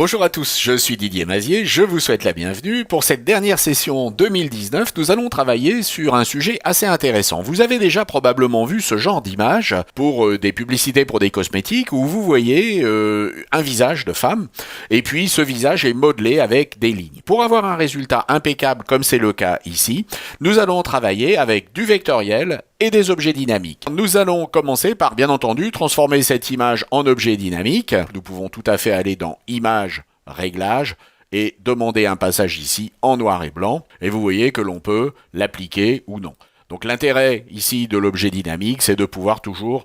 Bonjour à tous, je suis Didier Mazier, je vous souhaite la bienvenue. Pour cette dernière session 2019, nous allons travailler sur un sujet assez intéressant. Vous avez déjà probablement vu ce genre d'image pour des publicités pour des cosmétiques où vous voyez un visage de femme et puis ce visage est modelé avec des lignes. Pour avoir un résultat impeccable comme c'est le cas ici, nous allons travailler avec du vectoriel et des objets dynamiques. Nous allons commencer par, bien entendu, transformer cette image en objet dynamique. Nous pouvons tout à fait aller dans Image, Réglages et demander un passage ici en noir et blanc. Et vous voyez que l'on peut l'appliquer ou non. Donc l'intérêt ici de l'objet dynamique, c'est de pouvoir toujours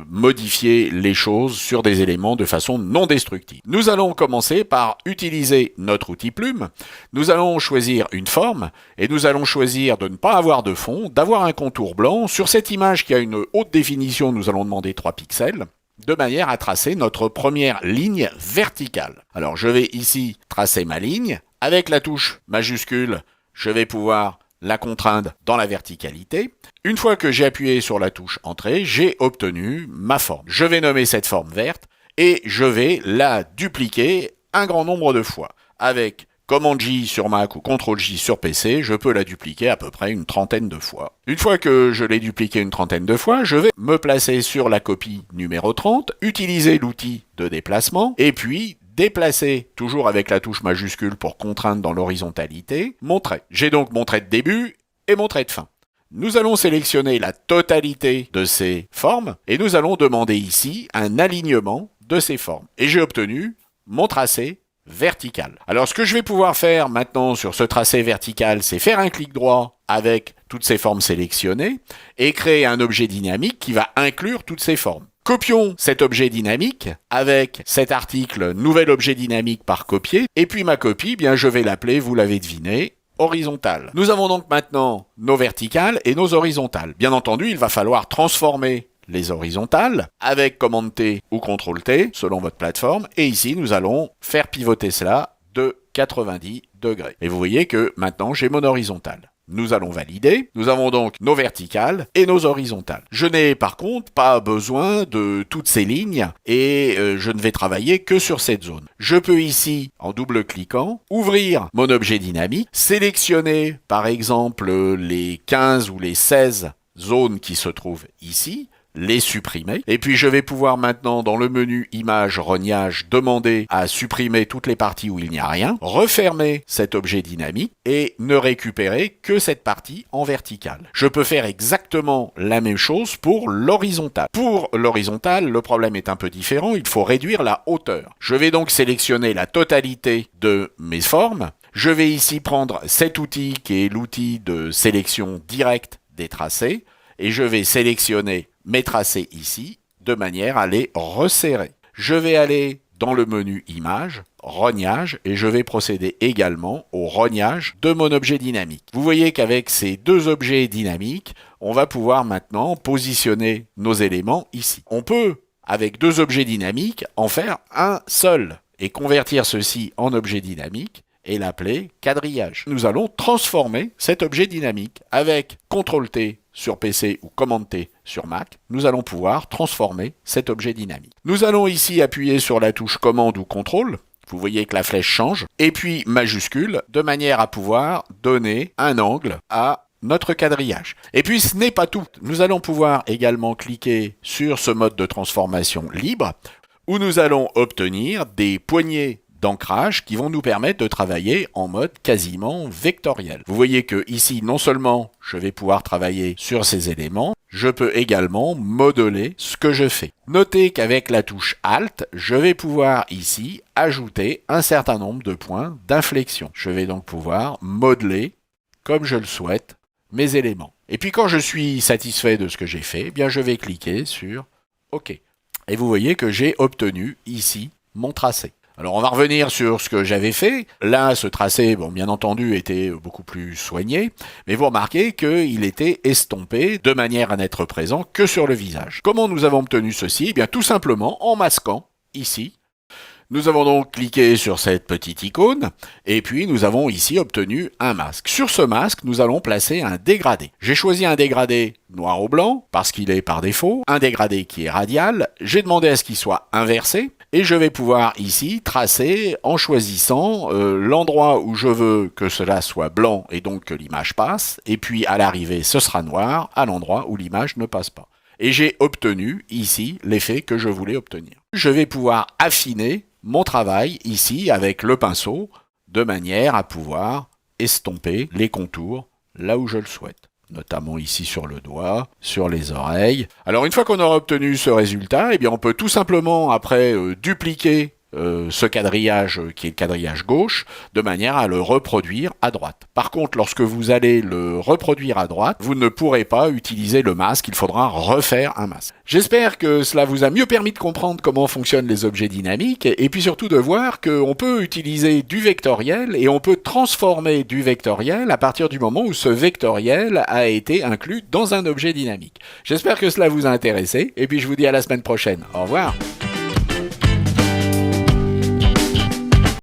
modifier les choses sur des éléments de façon non destructive. Nous allons commencer par utiliser notre outil plume. Nous allons choisir une forme et nous allons choisir de ne pas avoir de fond, d'avoir un contour blanc. Sur cette image qui a une haute définition, nous allons demander 3 pixels de manière à tracer notre première ligne verticale. Alors je vais ici tracer ma ligne. Avec la touche majuscule, je vais pouvoir la contraindre dans la verticalité. Une fois que j'ai appuyé sur la touche Entrée, j'ai obtenu ma forme. Je vais nommer cette forme verte et je vais la dupliquer un grand nombre de fois. Avec Command J sur Mac ou Ctrl J sur PC, je peux la dupliquer à peu près une trentaine de fois. Une fois que je l'ai dupliquée une trentaine de fois, je vais me placer sur la copie numéro 30, utiliser l'outil de déplacement et puis déplacer, toujours avec la touche majuscule pour contraindre dans l'horizontalité, mon trait. J'ai donc mon trait de début et mon trait de fin. Nous allons sélectionner la totalité de ces formes et nous allons demander ici un alignement de ces formes. Et j'ai obtenu mon tracé vertical. Alors ce que je vais pouvoir faire maintenant sur ce tracé vertical, c'est faire un clic droit avec toutes ces formes sélectionnées et créer un objet dynamique qui va inclure toutes ces formes. Copions cet objet dynamique avec cet article nouvel objet dynamique par copier et puis ma copie, bien je vais l'appeler, vous l'avez deviné, horizontale. Nous avons donc maintenant nos verticales et nos horizontales. Bien entendu, il va falloir transformer les horizontales avec Command T ou Ctrl T selon votre plateforme et ici nous allons faire pivoter cela de 90 degrés. Et vous voyez que maintenant j'ai mon horizontale. Nous allons valider. Nous avons donc nos verticales et nos horizontales. Je n'ai par contre pas besoin de toutes ces lignes et je ne vais travailler que sur cette zone. Je peux ici, en double-cliquant, ouvrir mon objet dynamique, sélectionner par exemple les 15 ou les 16 zones qui se trouvent ici, les supprimer. Et puis je vais pouvoir maintenant dans le menu Image, Rognage, demander à supprimer toutes les parties où il n'y a rien, refermer cet objet dynamique et ne récupérer que cette partie en verticale. Je peux faire exactement la même chose pour l'horizontale. Pour l'horizontale, le problème est un peu différent, il faut réduire la hauteur. Je vais donc sélectionner la totalité de mes formes. Je vais ici prendre cet outil qui est l'outil de sélection directe des tracés et je vais sélectionner mes tracés ici, de manière à les resserrer. Je vais aller dans le menu Image, Rognage, et je vais procéder également au rognage de mon objet dynamique. Vous voyez qu'avec ces deux objets dynamiques, on va pouvoir maintenant positionner nos éléments ici. On peut, avec deux objets dynamiques, en faire un seul et convertir ceci en objet dynamique et l'appeler quadrillage. Nous allons transformer cet objet dynamique avec Ctrl T sur PC ou Command T sur Mac, nous allons pouvoir transformer cet objet dynamique. Nous allons ici appuyer sur la touche Commande ou Contrôle, vous voyez que la flèche change, et puis majuscule, de manière à pouvoir donner un angle à notre quadrillage. Et puis ce n'est pas tout, nous allons pouvoir également cliquer sur ce mode de transformation libre, où nous allons obtenir des poignées d'ancrage qui vont nous permettre de travailler en mode quasiment vectoriel. Vous voyez que ici, non seulement je vais pouvoir travailler sur ces éléments, je peux également modeler ce que je fais. Notez qu'avec la touche Alt, je vais pouvoir ici ajouter un certain nombre de points d'inflexion. Je vais donc pouvoir modeler, comme je le souhaite, mes éléments. Et puis quand je suis satisfait de ce que j'ai fait, eh bien je vais cliquer sur OK. Et vous voyez que j'ai obtenu ici mon tracé. Alors on va revenir sur ce que j'avais fait. Là, ce tracé, bon, bien entendu, était beaucoup plus soigné, mais vous remarquez qu'il était estompé de manière à n'être présent que sur le visage. Comment nous avons obtenu ceci? Eh bien, tout simplement en masquant ici. Nous avons donc cliqué sur cette petite icône, et puis nous avons ici obtenu un masque. Sur ce masque, nous allons placer un dégradé. J'ai choisi un dégradé noir au blanc, parce qu'il est par défaut, un dégradé qui est radial. J'ai demandé à ce qu'il soit inversé, et je vais pouvoir ici tracer en choisissant l'endroit où je veux que cela soit blanc et donc que l'image passe, et puis à l'arrivée ce sera noir à l'endroit où l'image ne passe pas. Et j'ai obtenu ici l'effet que je voulais obtenir. Je vais pouvoir affiner mon travail ici avec le pinceau de manière à pouvoir estomper les contours là où je le souhaite, notamment ici sur le doigt, sur les oreilles. Alors une fois qu'on aura obtenu ce résultat, eh bien on peut tout simplement après dupliquer ce quadrillage qui est le quadrillage gauche, de manière à le reproduire à droite. Par contre, lorsque vous allez le reproduire à droite, vous ne pourrez pas utiliser le masque, il faudra refaire un masque. J'espère que cela vous a mieux permis de comprendre comment fonctionnent les objets dynamiques, et puis surtout de voir qu'on peut utiliser du vectoriel, et on peut transformer du vectoriel à partir du moment où ce vectoriel a été inclus dans un objet dynamique. J'espère que cela vous a intéressé, et puis je vous dis à la semaine prochaine. Au revoir.